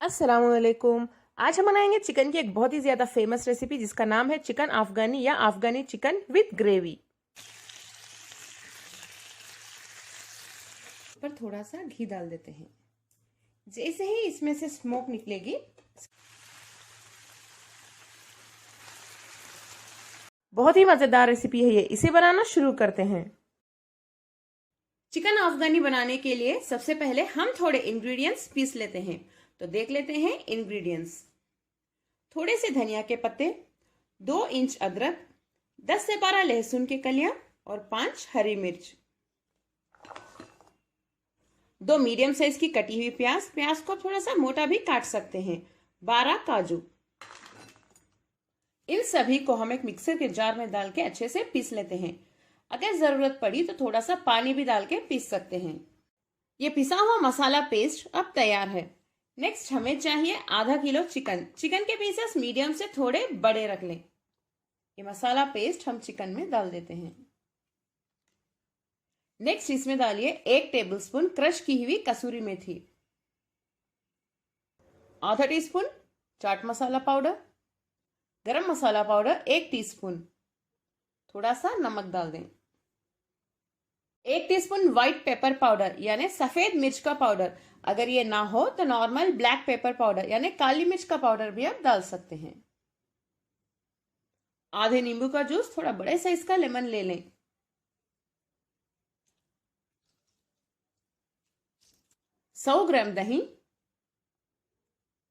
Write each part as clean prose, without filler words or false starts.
अस्सलामुअलैकुम। आज हम बनाएंगे चिकन की एक बहुत ही ज्यादा फेमस रेसिपी जिसका नाम है चिकन अफगानी या अफगानी चिकन विद ग्रेवी। पर थोड़ा सा घी डाल देते हैं। जैसे ही इसमें से स्मोक निकलेगी, बहुत ही मजेदार रेसिपी है ये। इसे बनाना शुरू करते हैं। चिकन अफगानी बनाने के लिए सबसे पहले हम थोड़े इंग्रेडिएंट्स पीस लेते हैं। तो देख लेते हैं इंग्रेडिएंट्स। थोड़े से धनिया के पत्ते, 2 इंच अदरक, 10 से 12 लहसुन की कलियां और 5 हरी मिर्च, 2 मीडियम साइज की कटी हुई प्याज, प्याज को थोड़ा सा मोटा भी काट सकते हैं, 12 काजू। इन सभी को हम एक मिक्सर के जार में डाल के अच्छे से पीस लेते हैं। अगर जरूरत पड़ी तो थोड़ा सा पानी भी डाल के पीस सकते हैं। ये पिसा हुआ मसाला पेस्ट अब तैयार है। नेक्स्ट हमें चाहिए आधा किलो चिकन। चिकन के पीसेस मीडियम से थोड़े बड़े रख लें। ये मसाला पेस्ट हम चिकन में डाल देते हैं। नेक्स्ट इसमें डालिए 1 टेबलस्पून क्रश की हुई कसूरी मेथी, आधा टीस्पून चाट मसाला पाउडर, गरम मसाला पाउडर 1 टीस्पून, थोड़ा सा नमक डाल दें, 1 टीस्पून व्हाइट पेपर पाउडर यानी सफेद मिर्च का पाउडर। अगर ये ना हो तो नॉर्मल ब्लैक पेपर पाउडर यानी काली मिर्च का पाउडर भी आप डाल सकते हैं। आधे नींबू का जूस, थोड़ा बड़े साइज का लेमन ले लें। 100 ग्राम दही,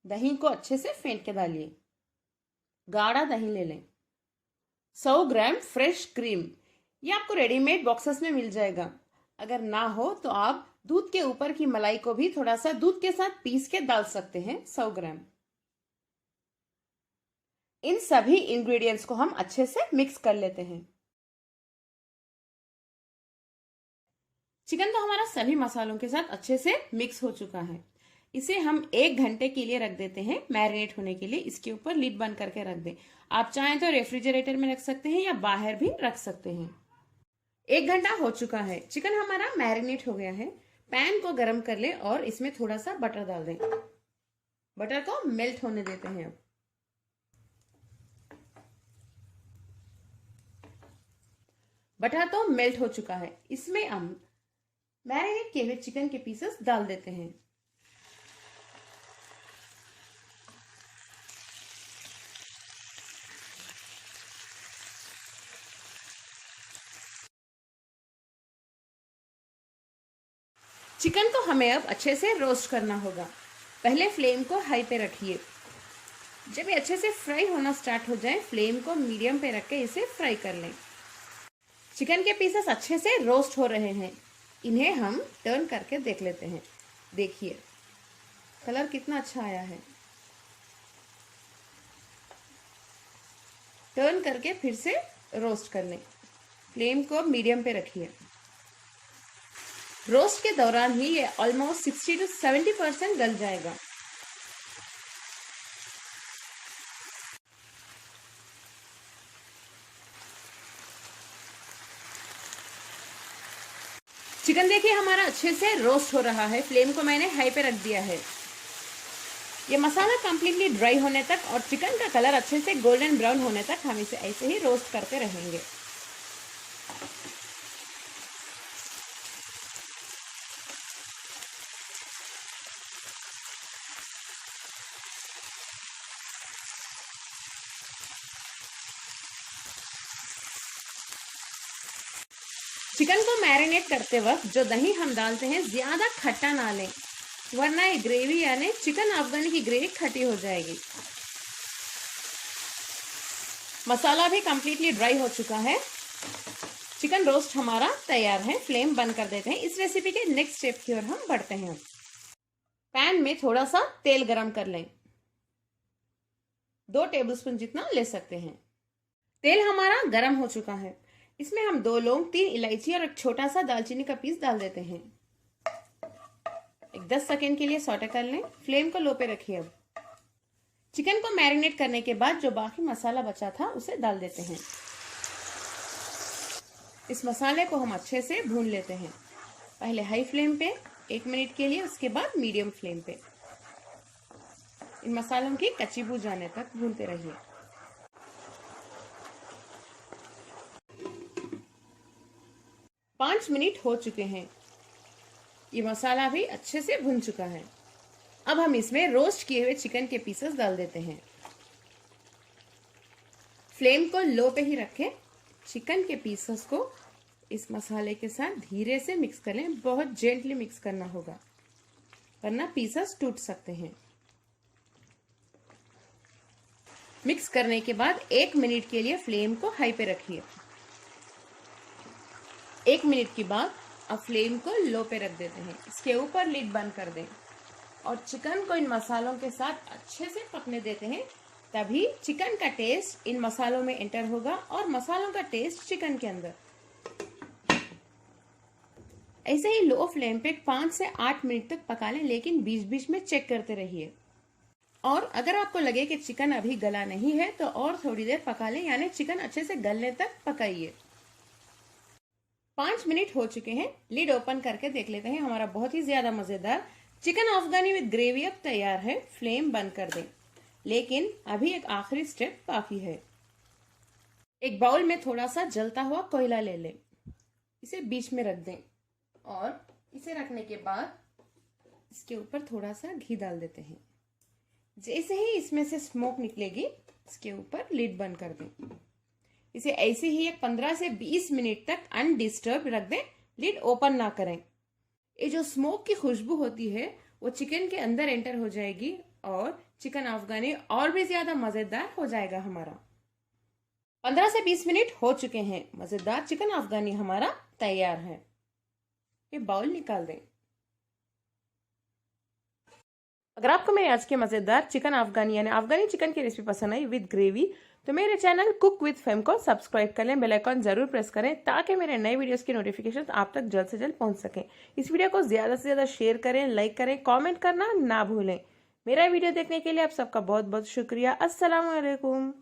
दही को अच्छे से फेंट के डालिए। गाढ़ा दही ले लें। 100 ग्राम फ्रेश क्रीम, ये आपको रेडीमेड बॉक्सेस में मिल जाएगा। अगर ना हो तो आप दूध के ऊपर की मलाई को भी थोड़ा सा दूध के साथ पीस के डाल सकते हैं, 100 ग्राम। इन सभी इंग्रेडिएंट्स को हम अच्छे से मिक्स कर लेते हैं। चिकन तो हमारा सभी मसालों के साथ अच्छे से मिक्स हो चुका है। इसे हम 1 घंटे के लिए रख देते हैं मैरिनेट होने के लिए। इसके ऊपर लिड बंद करके रख दें। आप चाहें तो रेफ्रिजरेटर में रख सकते हैं या बाहर भी रख सकते हैं। 1 घंटा हो चुका है, चिकन हमारा मैरिनेट हो गया है। पैन को गरम कर ले और इसमें थोड़ा सा बटर डाल दें। बटर को मेल्ट होने देते हैं। अब बटर तो मेल्ट हो चुका है। इसमें हम मैरिनेट किए हुए चिकन के पीसेस डाल देते हैं। चिकन को हमें अब अच्छे से रोस्ट करना होगा। पहले फ्लेम को हाई पे रखिए। जब ये अच्छे से फ्राई होना स्टार्ट हो जाए, फ्लेम को मीडियम पे रख के इसे फ्राई कर लें। चिकन के पीसेस अच्छे से रोस्ट हो रहे हैं। इन्हें हम टर्न करके देख लेते हैं। देखिए कलर कितना अच्छा आया है। टर्न करके फिर से रोस्ट कर लें। फ्लेम को मीडियम पे रखिए। रोस्ट के दौरान ही ये ऑलमोस्ट 60 to 70% गल जाएगा। चिकन देखिए हमारा अच्छे से रोस्ट हो रहा है। फ्लेम को मैंने हाई पे रख दिया है। ये मसाला कंप्लीटली ड्राई होने तक और चिकन का कलर अच्छे से गोल्डन ब्राउन होने तक हम इसे ऐसे ही रोस्ट करते रहेंगे। चिकन को मैरिनेट करते वक्त जो दही हम डालते हैं ज्यादा खट्टा ना लें, वरना ये ग्रेवी यानी चिकन अफगानी की ग्रेवी खट्टी हो जाएगी। मसाला भी कंप्लीटली ड्राई हो चुका है। चिकन रोस्ट हमारा तैयार है। फ्लेम बंद कर देते हैं। इस रेसिपी के नेक्स्ट स्टेप की ओर हम बढ़ते हैं। पैन में थोड़ा सा तेल गरम कर लें। 2 टेबलस्पून जितना ले सकते हैं। तेल हमारा गरम हो चुका है। इसमें हम 2 लौंग, 3 इलायची और एक छोटा सा दालचीनी का पीस डाल देते हैं। एक 10 सेकेंड के लिए सौटे कर लें। फ्लेम को लो पे रखिए। अब चिकन को मैरिनेट करने के बाद जो बाकी मसाला बचा था उसे डाल देते हैं। इस मसाले को हम अच्छे से भून लेते हैं। पहले हाई फ्लेम पे 1 मिनट के लिए, उसके बाद मीडियम फ्लेम पे। इन मसालों की कच्ची बू जाने तक भूनते रहिए। पाँच मिनट हो चुके हैं। ये मसाला भी अच्छे से भुन चुका है। अब हम इसमें रोस्ट किए हुए चिकन के पीसेस डाल देते हैं। फ्लेम को लो पे ही रखें। चिकन के पीसेस को इस मसाले के साथ धीरे से मिक्स कर लें। बहुत जेंटली मिक्स करना होगा वरना पीसेस टूट सकते हैं। मिक्स करने के बाद 1 मिनट के लिए फ्लेम को हाई पे रखिए। 1 मिनट के बाद अब फ्लेम को लो पे रख देते हैं। इसके ऊपर लिड बंद कर दें और चिकन को इन मसालों के साथ अच्छे से पकने देते हैं। तभी चिकन का टेस्ट इन मसालों में एंटर होगा और मसालों का टेस्ट चिकन के अंदर। ऐसे ही लो फ्लेम पे 5 से 8 मिनट तक पका लें, लेकिन बीच बीच में चेक करते रहिए। और अगर आपको लगे कि चिकन अभी गला नहीं है तो और थोड़ी देर पका लें, यानी चिकन अच्छे से गलने तक पकाइए। 5 मिनट हो चुके हैं। लिड ओपन करके देख लेते हैं। हमारा बहुत ही ज्यादा मजेदार चिकन अफगानी विद ग्रेवी अब तैयार है। फ्लेम बंद कर दें, लेकिन अभी एक आखिरी स्टेप बाकी है। एक बाउल में थोड़ा सा जलता हुआ कोयला ले लें, इसे बीच में रख दें और इसे रखने के बाद इसके ऊपर थोड़ा सा घी डाल देते हैं। जैसे ही इसमें से स्मोक निकलेगी, इसके ऊपर लिड बंद कर दें। इसे ऐसे ही एक 15 से 20 मिनट तक अनडिस्टर्ब रख दें। लिड ओपन ना करें। ये जो स्मोक की खुशबू होती है वो चिकन के अंदर एंटर हो जाएगी और चिकन अफगानी और भी ज्यादा मजेदार हो जाएगा हमारा। 15 से 20 मिनट हो चुके हैं। मजेदार चिकन अफगानी हमारा तैयार है। ये बाउल निकाल दें। अगर आपको मेरे आज के मजेदार चिकन अफगानी यानी अफगानी चिकन की रेसिपी पसंद आई विद ग्रेवी तो मेरे चैनल कुक विद फेम को सब्सक्राइब कर लें। बेल आइकॉन जरूर प्रेस करें ताकि मेरे नए वीडियोस की नोटिफिकेशन आप तक जल्द से जल्द पहुंच सकें। इस वीडियो को ज्यादा से ज्यादा शेयर करें, लाइक करें, कमेंट करना ना भूलें। मेरा वीडियो देखने के लिए आप सबका बहुत बहुत शुक्रिया। अस्सलाम वालेकुम।